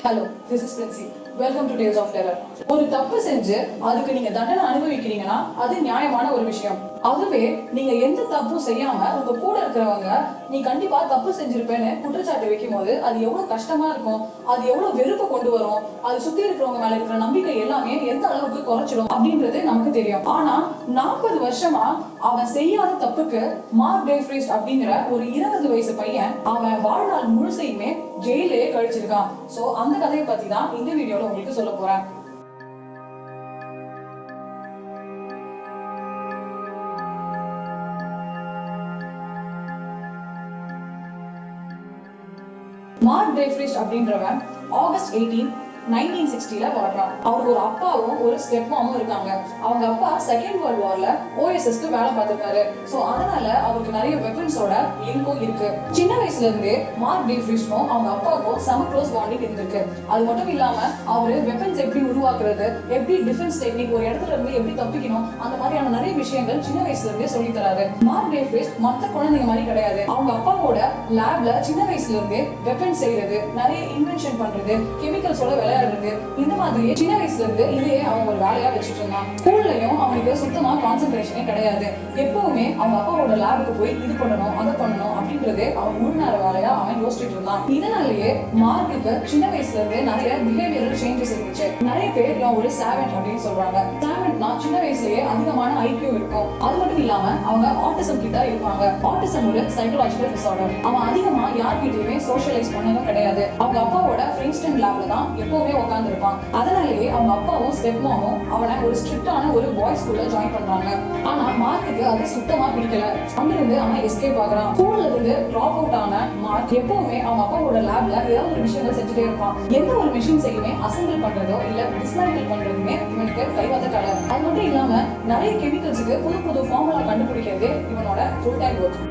Hello, this is Princy. Welcome to Tales of Terror. ஒரு தப்பு செஞ்சு அதுக்கு நீங்க தண்டனை அனுபவிக்கிறீங்கன்னா அது நியாயமான ஒரு விஷயம். அதுவே நீங்க எந்த தப்பும் செய்யாம உங்க கூட இருக்கிறவங்க நீ கண்டிப்பா தப்பு செஞ்சிருப்பேன்னு குற்றச்சாட்டு வைக்கும் போது அது எவ்வளவு கஷ்டமா இருக்கும், அது எவ்வளவு வெறுப்பை கொண்டு வரும், அது சுத்தி இருக்கிறவங்க மேல இருக்கிற நம்பிக்கை எல்லாமே எந்த அளவுக்கு குறைச்சிடும் அப்படின்றது நமக்கு தெரியும். ஆனா 40 வருஷமா அவன் செய்யாத தப்புக்கு மார்க் டேஃப்ரீஸ்ட் அப்படிங்கிற ஒரு 20 வயசு பையன் அவன் வாழ்நாள் முழுசையுமே ஜெயிலே கழிச்சிருக்கான். சோ அந்த கதையை பத்தி தான் இந்த வீடியோல உங்களுக்கு சொல்ல போறேன். மார்க் டேஃப்ரீஸ்ட் அப்படின்றவன் ஆகஸ்ட் 18, 1960ல வாழ்றான். அவருக்கு ஒரு அப்பாவும் ஒரு ஸ்டெப் மாமும் இருக்காங்க. அவங்க அப்பா செகண்ட் வேர்ல்ட் வார்ல OSSக்கு வேலை பார்த்திருக்காரு. சோ அதனால அவருக்கு நிறைய வெப்பன்ஸோட லிங்கும் இருக்கு. சின்ன வயசுல இருந்தே மார்க் டேஃப்ரீஸ்டும் அவங்க அப்பாவுக்கும் செம க்ளோஸ் பாண்டிங் இருந்திருக்கு. அது மட்டும் இல்லாம அவரு வெப்பன்ஸ் எப்படி உருவாக்குறது, எப்படி டிஃபென்ஸ் டெக்னிக், ஒரு இடத்துல இருந்து எப்படி தப்பிக்கணும், அந்த மாதிரியான நிறைய விஷயங்கள் சின்ன வயசுல இருந்தே சொல்லி தராரு. மார்க் டேஃப்ரீஸ்ட் மத்த குழந்தைங்க மாதிரி கிடையாது. அவங்க அப்பாவோட லேப்ல சின்ன வயசுல இருந்தே வெப்பன் செய்யறது, நிறைய இன்வென்ஷன் பண்றது, கெமிக்கல்ஸோட விளையாடுறது, இந்த மாதிரி சின்ன வயசுல இருந்து இதையே அவன் ஒரு வேலையா வச்சுட்டு இருந்தான். ஸ்கூல்லயும் அவனுக்கு சுத்தமா கான்சென்ட்ரேஷனே கிடையாது. எப்பவுமே அவங்க அப்பாவோட லேபுக்கு போய் இது பண்ணணும் அதை பண்ணணும் அப்படின்றதே அவன் முழு நேர வேலையா அவன் யோசிச்சுட்டு இருந்தான். இதனாலேயே மார்க்குக்கு சின்ன வயசுல இருந்து நிறைய பிஹேவியரல் சேஞ்சஸ் இருந்துச்சு. நிறைய பேர் இவன் ஒரு சாவெண்ட் அப்படின்னு சொல்றாங்க. சாவெண்ட்னா சின்ன வயசுலயே அதிகமான IQ இருக்கும். அது மட்டும் இல்லாம அவங்க ஆட்டிசம் கிட்ட இருப்பாங்க. ஆட்டிசம் ஒரு சைக்கலாஜிக்கல் டிசார்டர். அவன் அதிகமா யார்கிட்டயுமே சோஷியலைஸ் பண்ணதும் கிடையாது. அவங்க அப்பாவோட பிரின்ஸ்டன் லேப்ல தான் எப்பவுமே உட்கார்ந்து இருப்பான். அதனாலேயே அவங்க அப்பாவும் ஸ்டெப் மாமும் அவனை ஒரு ஸ்ட்ரிக்டான ஒரு பாய்ஸ் ஸ்கூல்ல ஜாயின் பண்றாங்க. ஆனா மார்க்குக்கு அது சுத்தமா பிடிக்கல. அங்கிருந்து அவன் எஸ்கேப் ஆகுறான். ஸ்கூல்ல இருந்து டிராப் அவுட் ஆன மார்க் எப்பவுமே அவங்க அப்பாவோட லேப்ல ஏதாவது ஒரு விஷயங்கள் செஞ்சுட்டே இருப்பான். எந்த ஒரு மிஷின் செய்யுமே அசம்பிள் பண்றதோ இல்ல டிஸ்மேண்டில் பண்றதுமே இவனுக்கு கைவந்த கலை. அது மட்டும் இல்லாம நிறைய கெமிக்கல்ஸுக்கு புது புது ஃபார்முலா கண்டுபிடிக்கிறது இவனோட ஃபுல் டைம் ஒர்க்.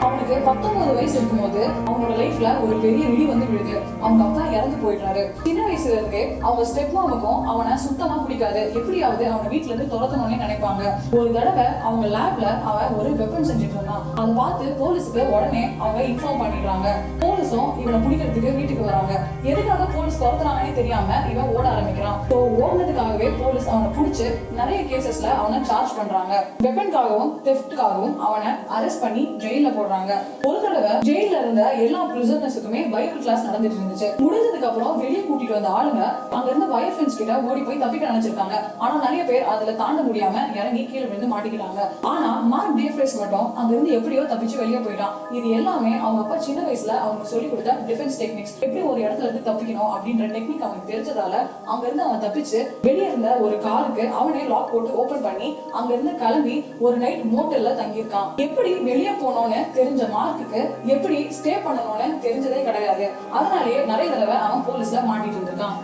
அவனுக்கு 19 வயசு இருக்கும்போது அவனோட லைஃப்ல ஒரு பெரிய இடி வந்து விழுது. அவங்க அப்பா இறந்து போயிடுறாரு. சின்ன வயசுல இருந்தே அவங்க ஸ்டெப் மாமுக்கும் அவனை சுத்தமா பிடிக்காது. எப்படியாவது அவனை வீட்டுல இருந்து துரத்தணும்னு நினைப்பாங்க. ஒரு தடவை அவங்க லேப்ல அவன் ஒரு வெப்பன் செஞ்சுட்டு இருந்தான். அதை பார்த்து போலீஸுக்கு உடனே அவங்க இன்ஃபார்ம் பண்ணிடுறாங்க. போலீஸும் இவனை பிடிக்கிறதுக்கு வீட்டுக்கு வராங்க. எதுக்காக போலீஸ் துரத்துறாங்கன்னு தெரியாம இவன் ஓட ஆரம்பிக்கிறான். ஓடுனதுக்காகவே போலீஸ் அவனை பிடிச்சு நிறைய கேசஸ்ல அவனை சார்ஜ் பண்றாங்க. வெப்பனுக்காகவும் தெஃப்ட்காகவும் அவனை அரெஸ்ட் பண்ணி ஜெயில போடுறாங்க. ஒரு தடவை ஜெயில இருந்த எல்லா பிரிசனர்ஸுக்குமே பைபிள் கிளாஸ் நடந்துட்டு இருந்துச்சு. முடிஞ்சதுக்கு அப்புறம் வெளியே கூட்டிட்டு வந்த ஆளுங்க அங்க இருந்த வயர் ஃபென்ஸ் கிட்ட ஓடி போய் தப்பிக்க நினைச்சிருக்காங்க. ஆனா நிறைய பேர் அதுல தாண்ட முடியாம இறங்கி கீழே விழுந்து மாட்டிக்கிறாங்க. ஆனா மார்க் டேஃப்ரீஸ்ட் மட்டும் அங்க இருந்து எப்படியோ தப்பிச்சு வெளியே போயிட்டான். இது எல்லாமே அவங்க அப்பா சின்ன வயசுல அவனுக்கு சொல்லி கொடுத்த டிஃபென்ஸ் டெக்னிக்ஸ், எப்படி ஒரு இடத்துல இருந்து தப்பிக்கணும் அப்படின்ற டெக்னிக் அவனுக்கு தெரிஞ்சதால அங்க இருந்து அவன் தப்பிச்சு வெளியே இருந்த ஒரு காருக்கு அவனே லாக் போட்டு ஓபன் பண்ணி அங்க இருந்து கிளம்பி ஒரு நைட் மோட்டல்ல தங்கியிருக்கான். எப்படி வெளியே போனோன்னு தெரிஞ்ச மார்க்குக்கு எப்படி ஸ்டே பண்ணணும்னு தெரிஞ்சதே கிடையாது. அதனாலேயே நிறைய தடவை அவன் போலீஸ்ல மாட்டிட்டு இருந்திருக்கான்.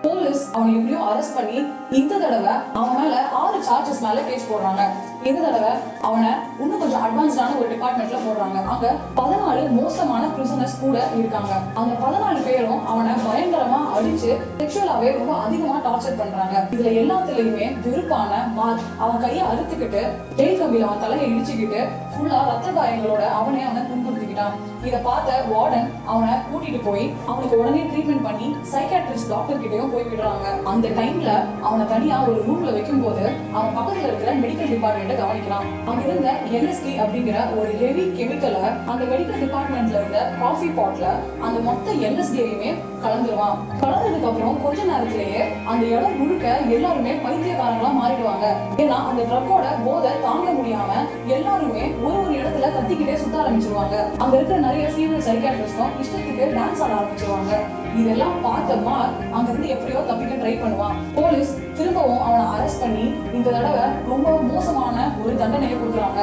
போலீஸ் அவனை எப்படியும் அரெஸ்ட் பண்ணி இந்த தடவை அவன் மேல 6 சார்ஜஸ் மேல கேஸ் போடுறாங்க. இந்த தடவை அவனை இன்னும் கொஞ்சம் அட்வான்ஸ்டான ஒரு டிபார்ட்மெண்ட்ல போடுறாங்க. அங்க 14 மோசமான பிரிசனர்ஸ் கூட இருக்காங்க. அந்த 14 பேரும் அவனை பயங்கரமா அடிச்சு செக்ஷுவலாவே ரொம்ப அதிகமா டார்ச்சர் பண்றாங்க. இதுல எல்லாத்துலயுமே வெறுப்பான மார்க் அவன் கையை அறுத்துக்கிட்டு ஜெயில் கம்பியில அவன் தலையை இடிச்சுக்கிட்டு ஃபுல்லா ரத்த காயங்களோட அவனை துன்புறுத்திக்கிட்டான். இதை பார்த்த வார்டன் அவனை கூட்டிட்டு போய் அவனுக்கு உடனே ட்ரீட்மெண்ட் பண்ணி சைக்காட்ரிஸ்ட் டாக்டர் கிட்டயும் போய் விடுறாங்க. அந்த டைம்ல அவனை தனியா ஒரு ரூம்ல வைக்கும் போது அவன் பக்கத்துல இருக்கிற மெடிக்கல் டிபார்ட்மெண்ட் கவனிக்கிறான். அங்க இருந்த LSD அப்படிங்கிற ஒரு ஹெவி கெமிக்கலை அந்த மெடிக்கல் டிபார்ட்மெண்ட்ல இருந்த காஃபி பாட்ல அந்த மொத்த LSDயுமே கலந்துருவான். கலந்ததுக்கு அப்புறம் கொஞ்ச நேரத்திலேயே அந்த இடம் முழுக்க எல்லாருமே பைத்தியக்காரங்களா மாறிடுவாங்க. ஏன்னா அந்த ட்ரக்கோட போதை தாங்க முடியாம எல்லாருமே ஒரு இடத்துல கத்திக்கிட்டே சுத்த ஆரம்பிச்சிருவாங்க. அங்க இருக்கிற நிறைய ஃபீமேல் சைக்காட்ரிஸ்டும் இஷ்டத்துக்கு டான்ஸ் ஆட ஆரம்பிச்சிருவாங்க. இதெல்லாம் பார்த்த மார்க் அங்க இருந்து எப்படியோ தப்பிக்க ட்ரை பண்ணுவான். போலீஸ் திரும்பவும் அவனை அரெஸ்ட் பண்ணி இந்த தடவை ரொம்ப மோசமான ஒரு தண்டனையை கொடுக்குறாங்க.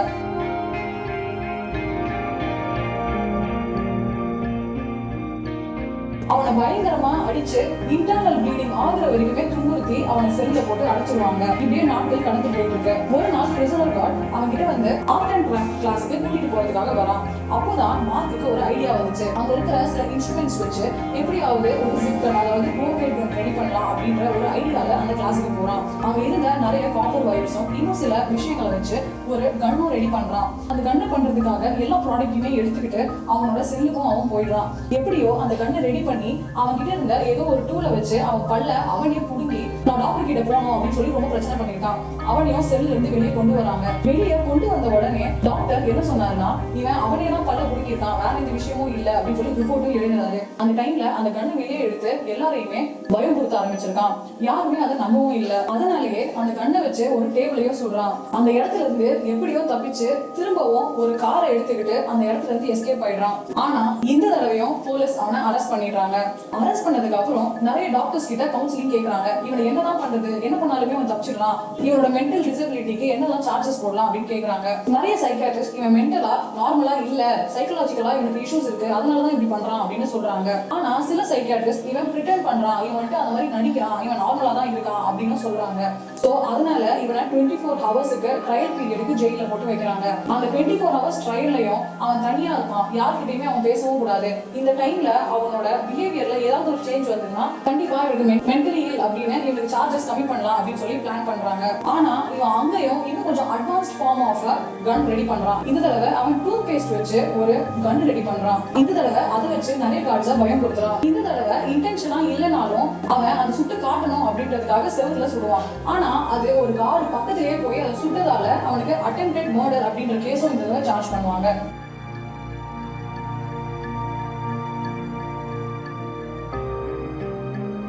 அவனை பயங்கரமா அடிச்சு இன்டர்னல் ப்ளீடிங் ஆகுற வரைக்குமே துன்புறுத்தி அவனை செல்ல போட்டு அடைச்சிருவாங்க. இப்படியே நாட்கள் கடந்து போயிட்டு இருக்கு. ஒரு நாள் பிரிசனர் கார்ட் அவன் கிட்ட வந்து ஆர்ட் அண்ட் கிராஃப்ட் கிளாஸுக்கு கூட்டிட்டு போறதுக்காக வரான். அப்போதான் மார்க்குக்கு ஒரு ஐடியா வந்துச்சு. அங்க இருக்கிற சில இன்ஸ்ட்ருமெண்ட்ஸ் வச்சு எப்படியாவது ஒரு ஜிப்கன், அதாவது போர்ட்ரேட் கன் ரெடி பண்ணலாம் அப்படின்ற ஒரு ஐடியால அந்த கிளாஸுக்கு போறான். அங்க இருந்த நிறைய காப்பர் வயர்ஸும் இன்னும் சில விஷயங்களை வச்சு ஒரு கன்னும் ரெடி பண்றான். அந்த கன்னை பண்றதுக்காக எல்லா ப்ராடக்ட்டையுமே எடுத்துக்கிட்டு அவனோட செல்லுக்கும் அவன் போயிடுறான். எப்படியோ அந்த கன்னை ரெடி பண்ணி அவன் கிட்ட இருந்த ஏதோ ஒரு டூலை வச்சு அவன் பல்ல அவனே புடுங்கி நான் டாக்டர் கிட்ட போனோம் அப்படின்னு சொல்லி ரொம்ப பிரச்சனை பண்ணிருக்கான். அவனையும் செல்ல இருந்து வெளியே கொண்டு வராங்க. வெளியே கொண்டு வந்த உடனே டாக்டர் என்ன சொன்னாருன்னா, இவன் அவனே தான் பல்ல புடுங்கிருக்கான், வேற எந்த விஷயமும் இல்ல அப்படின்னு சொல்லி ரிப்போர்ட்டும் எழுதினாரு. அந்த டைம்ல அந்த கண்ணை வெளியே எடுத்து எல்லாரையுமே பயம் கொடுத்த ஆரம்பிச்சிருக்கான். யாருமே அதை நம்பவும் இல்ல. அதனாலேயே அந்த கண்ணை வச்சு ஒரு டேபிளையும் சொல்றான். அந்த இடத்துல இருந்து எப்படியோ தப்பிச்சு திரும்பவும் ஒரு காரை எடுத்துக்கிட்டு அந்த இடத்துல இருந்து எஸ்கேப் ஆயிடுறான். ஆனா இந்த தடவையும் போலீஸ் அவனை அரெஸ்ட் பண்ணிடுறாங்க. அரெஸ்ட் பண்ணதுக்கு அப்புறம் நிறைய டாக்டர்ஸ் கிட்ட கவுன்சிலிங் கேக்குறாங்க. இவனை என்னதான் பண்றது, என்ன பண்ணாலுமே அவன் தப்பிச்சிடலாம், இவனோட மென்டல் டிசபிலிட்டிக்கு என்னதான் சார்ஜஸ் போடலாம் அப்படின்னு கேக்குறாங்க. நிறைய சைக்காட்ரிஸ்ட் இவன் மென்டலா நார்மலா இல்ல, சைக்கலாஜிக்கலா இவனுக்கு இஷ்யூஸ் இருக்கு, அதனாலதான் இப்படி பண்றான் அப்படின்னு சொல்றாங்க. ஆனா சில சைக்காட்ரிஸ்ட் இவன் பிரிட்டன் பண்றான், இவன் வந்துட்டு அந்த மாதிரி நடிக்கிறான், இவன் நார்மலா தான் இருக்கான் அப்படின்னு சொல்றாங்க. சோ அதனால இவனை 24 ஹவர்ஸுக்கு ட்ரையல் பீரியடுக்கு ஜெயில போட்டு வைக்கிறாங்க. அந்த 24 ஹவர்ஸ் ட்ரையல்லையும் அவன் தனியா இருப்பான், யார்கிட்டயுமே அவன் பேசவும் கூடாது. இந்த டைம்ல அவனோட பிஹேவியர்ல ஏதாவது ஒரு சேஞ்ச் வந்ததுன்னா கண்டிப்பா இவனுக்கு மென்டலி இல் அப்படின்னு இவனுக்கு சார்ஜஸ் கம்மி பண்ணலாம் அப்படின்னு சொல்லி பிளான் பண்றாங்க. ஆனா இவன் அங்கேயும் இன்னும் கொஞ்சம் advanced form of gun ready பண்றான். இந்த தடவை அவன் டூத் பேஸ்ட் வச்சு ஒரு கன் ரெடி பண்றான். இந்த தடவை அதை வச்சு நிறைய கார்ட்ஸா பயம் கொடுத்துறான். இந்த தடவை இன்டென்ஷனா இல்லைனாலும் அவன் அதை சுட்டு காட்டணும் அப்படின்றதுக்காக செவத்துல சுடுவான். ஆனா அது ஒரு கார்டு பக்கத்திலேயே போய் அதை சுட்டதால அவனுக்கு அட்டெம்ப்டட் மர்டர் அப்படின்ற கேஸும் இந்த தடவை சார்ஜ் பண்ணுவாங்க.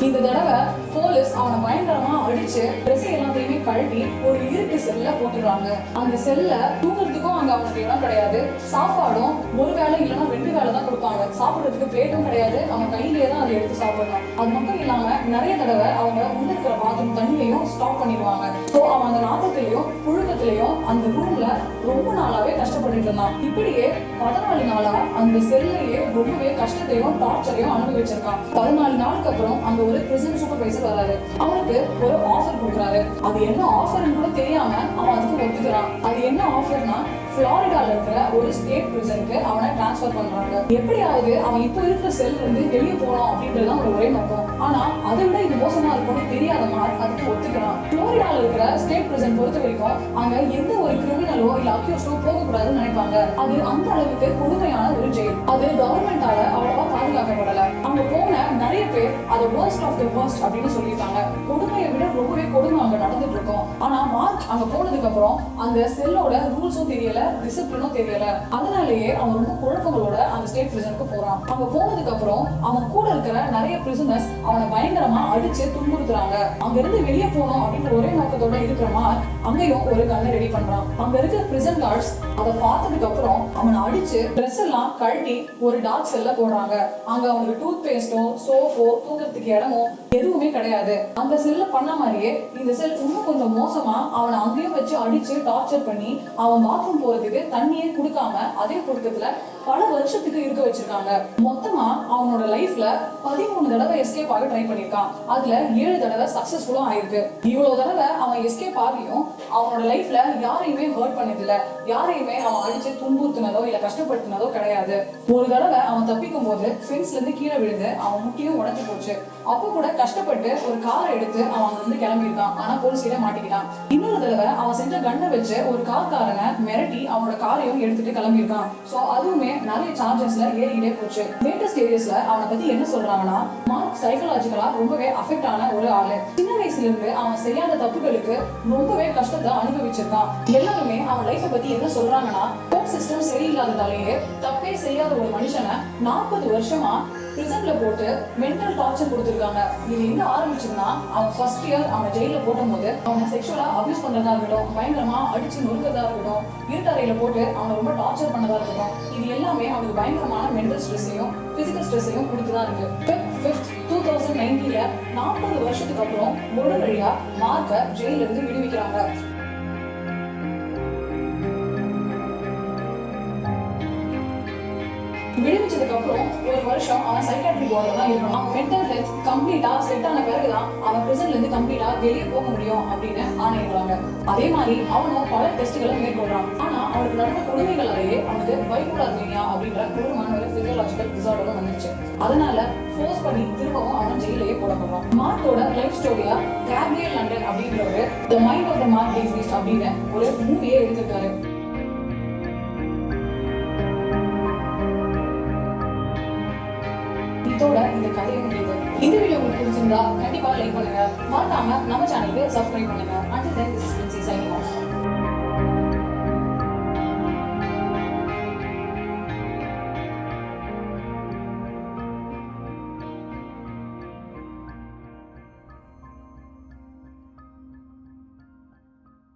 இந்த தடவை போலீஸ் அவனை பயங்கரமா அடிச்சு ட்ரெஸ் எல்லாத்தையுமே கழட்டி ஒரு இருட்டு செல்ல போட்டுறாங்க. அந்த செல்ல தூங்குறதுக்கும் அங்க அவனுக்கு இடம் கிடையாது. சாப்பாடும் ஒரு வேளை இல்லைன்னா 2 வேளை தான் கொடுப்பாங்க. சாப்பிடுறதுக்கு பிளேட்டும் கிடையாது, அவன் கையிலேயே தான் அதை எடுத்து சாப்பிடணும். அது மட்டும் இல்லாம நிறைய தடவை அவங்க முந்திருக்கிற பாத்ரூம் தண்ணியையும் ஸ்டாப் பண்ணிடுவாங்க. ஸோ அவன் அந்த நாட்டத்திலையும் புழுக்கத்திலையும் அந்த ரூம்ல ரொம்ப நாளாவே கஷ்டப்பட்டுட்டு இருந்தான். இப்படியே 14 நாளா அந்த செல்லையே ரொம்பவே கஷ்டத்தையும் டார்ச்சரையும் அனுபவிச்சிருக்கான். 14 நாளுக்கு அப்புறம் அங்க ஒரு பிரிசன் சூப்பர்வைசர் வராரு. அவனுக்கு ஒரு ஆஃபர் கொடுக்குறாரு. அது என்ன ஆஃபர்னு கூட தெரியாம அவன் அதுக்கு ஒத்துக்கிறான். அது என்ன ஆஃபர்னா, புளோரிடால இருக்கிற ஒரு ஸ்டேட் பிரிசனுக்கு அவனை டிரான்ஸ்ஃபர் பண்றாங்க. எப்படியாவது அவன் இப்போ இருக்கிற செல்ல இருந்து வெளியே போகணும் அப்படின்றது அவனோட ஒரே நோக்கம். ஆனா அதை விட இது மோசமா இருக்கும்னு தெரியாத மார்க் அதுக்கு ஒத்துக்கிறான். புளோரிடால இருக்கிற ஸ்டேட் பிரிசன் பொறுத்த வரைக்கும் அங்க எந்த ஒரு கிரிமினலோ இல்ல அக்யூஸ்டோ போகக்கூடாதுன்னு நினைப்பாங்க. அது அந்த அளவுக்கு கொடுமையான ஒரு ஜெயில். அது கவர்மெண்டால அவ்வளவா பாதுகாக்கப்படல. அங்க போன நிறைய பேர் அதை worst of the worst அப்படின்னு சொல்லியிருக்காங்க. கொடுமையை விட ரொம்பவே கொடுமை அங்க நடந்துட்டு இருக்கும். ஆனா மார்க் அங்க போனதுக்கு அப்புறம் அந்த செல்லோட ரூல்ஸும் தெரியல, டிசிப்ளினும் தெரியல. அதனாலேயே அவன் ரொம்ப குழப்பங்களோட அந்த ஸ்டேட் பிரிசனுக்கு போறான். அங்க போனதுக்கு அப்புறம் அவன் கூட இருக்கிற நிறைய பிரிசனர்ஸ் அவனை பயங்கரமா அடிச்சு துன்புறுத்துறாங்க. அங்க இருந்து வெளியே போகணும் அப்படின்ற ஒரே நோக்கத்தோட இருக்கிற மார்க் அங்கேயும் ஒரு கன்னை ரெடி பண்றான். அங்க இருக்கிற பிரிசன் கார்ட்ஸ் அதை பார்த்ததுக்கு அப்புறம் அவனை அடிச்சு ட்ரெஸ் எல்லாம் கழட்டி ஒரு டார்க் செல்ல போடுறாங்க. அங்க அவனுக்கு டூத் பேஸ்டோ சோஃபோ தூங்குறதுக்கு இடமோ எதுவுமே கிடையாது. அந்த செல்ல பண்ண மாதிரியே இந்த செல் இன்னும் கொஞ்சம் மோசமா அவனை அங்கேயும் வச்சு அடிச்சு டார்ச்சர் பண்ணி அவன் பாத்ரூம் போறதுக்கு தண்ணியே கொடுக்காம அதே புழுக்கத்துல பல வருஷத்துக்கு இருக்க வச்சிருக்காங்க. மொத்தமா அவனோட லைஃப்ல 13 தடவை எஸ்கேப் ஆக ட்ரை பண்ணிருக்கான். அதுல 7 தடவை சக்சஸ்ஃபுல்லும் ஆயிருக்கு. இவ்வளவு தடவை அவன் எஸ்கேப் ஆகியும் அவனோட லைஃப்ல யாரையுமே ஹர்ட் பண்ணதில்ல, யாரையுமே அவன் அடிச்சு துன்புறுத்தினதோ இல்ல கஷ்டப்படுத்தினதோ கிடையாது. ஒரு தடவை அவன் தப்பிக்கும் போது ஃபென்ஸ்ல இருந்து கீழே விழுந்து அவன் முட்டியும் உடஞ்சு போச்சு. அப்ப கூட கஷ்டப்பட்டு ஒரு காரை எடுத்து அவன் அங்க இருந்து கிளம்பியிருக்கான். ஆனா போலீஸ் கிட்ட மாட்டிக்கிட்டான். இன்னொரு தடவை அவன் செஞ்ச கண்ணை வச்சு ஒரு கார்காரனை மிரட்டி அவனோட காரையும் எடுத்துட்டு கிளம்பியிருக்கான். சோ அதுவுமே நிறைய சார்ஜஸ்ல ஏறிக்கிட்டே போச்சு. லேட்டஸ்ட் ஏரியஸ்ல அவனை பத்தி என்ன சொல்றாங்கன்னா, மார்க் சைக்கலாஜிக்கலா ரொம்பவே அஃபெக்ட் ஆன ஒரு ஆளு. சின்ன வயசுல இருந்து அவன் செய்யாத தப்புகளுக்கு ரொம்பவே கஷ்டத்தை அனுபவிச்சிருக்கான். எல்லாருமே அவன் லைஃபை பத்தி என்ன சொல்றாங்கன்னா, கோர்ட் சிஸ்டம் சரியில்லாததாலேயே தப்பே செய்யாத ஒரு மனுஷனை 40 வருஷமா பிரிசன்ல போட்டு மென்டல் டார்ச்சர் கொடுத்துருக்காங்க. இது எங்க ஆரம்பிச்சுன்னா, அவன் ஃபர்ஸ்ட் இயர் அவன் ஜெயில போடும் போது அவனை செக்ஷுவலா அபியூஸ் பண்றதா இருக்கட்டும், பயங்கரமா அடிச்சு நொறுக்கிறதா இருக்கட்டும், இருட்டறையில போட்டு அவனை ரொம்ப டார்ச்சர் பண்ணதா இருக்கட்டும், இது எல்லாமே அவனுக்கு பயங்கரமான மென்டல் ஸ்ட்ரெஸ்ஸையும் பிசிக்கல் ஸ்ட்ரெஸ்ஸையும் கொடுத்துதான் இருக்கு. 5th 2019ல 40 வருஷத்துக்கு அப்புறம் ஒரு வழியா மார்க்க ஜெயில இருந்து விடுவிக்கிறாங்க. விடுவிச்சதுக்கு அப்புறம் ஒரு வருஷம் அவன் சைக்காட்ரிக் வார்டில் தான் இருக்கணும். அவன் மென்டல் ஹெல்த் கம்ப்ளீட்டா செட் ஆன பிறகுதான் அவன் பிரிசன்ல இருந்து கம்ப்ளீட்டா வெளியே போக முடியும் அப்படின்னு ஆணையிடுறாங்க. அதே மாதிரி அவனும் பல டெஸ்ட்களை மேற்கொள்றான். ஆனா அவனுக்கு நடந்த கொடுமைகளாலேயே அவனுக்கு பைபோலார் மேனியா அப்படின்ற கொடூரமான ஒரு பிசியோலாஜிக்கல் டிசார்டரும் வந்துச்சு. அதனால ஃபோர்ஸ் பண்ணி திரும்பவும் அவன் ஜெயிலையே போடப்படுறான். மார்க்கோட லைஃப் ஸ்டோரியா கேப்ரியல் லண்டன் அப்படின்றவரு the mind of the Mark DeFriest அப்படின்னு ஒரு மூவியே எடுத்திருக்காரு. இதோட இந்த கதையை முடியுது. இந்த வீடியோ உங்களுக்கு பிடிச்சிருந்தா கண்டிப்பா லைக் பண்ணுங்க. மறக்காம நம்ம சேனலுக்கு சப்ஸ்கிரைப் பண்ணுங்க. Until then, this is Princey signing off.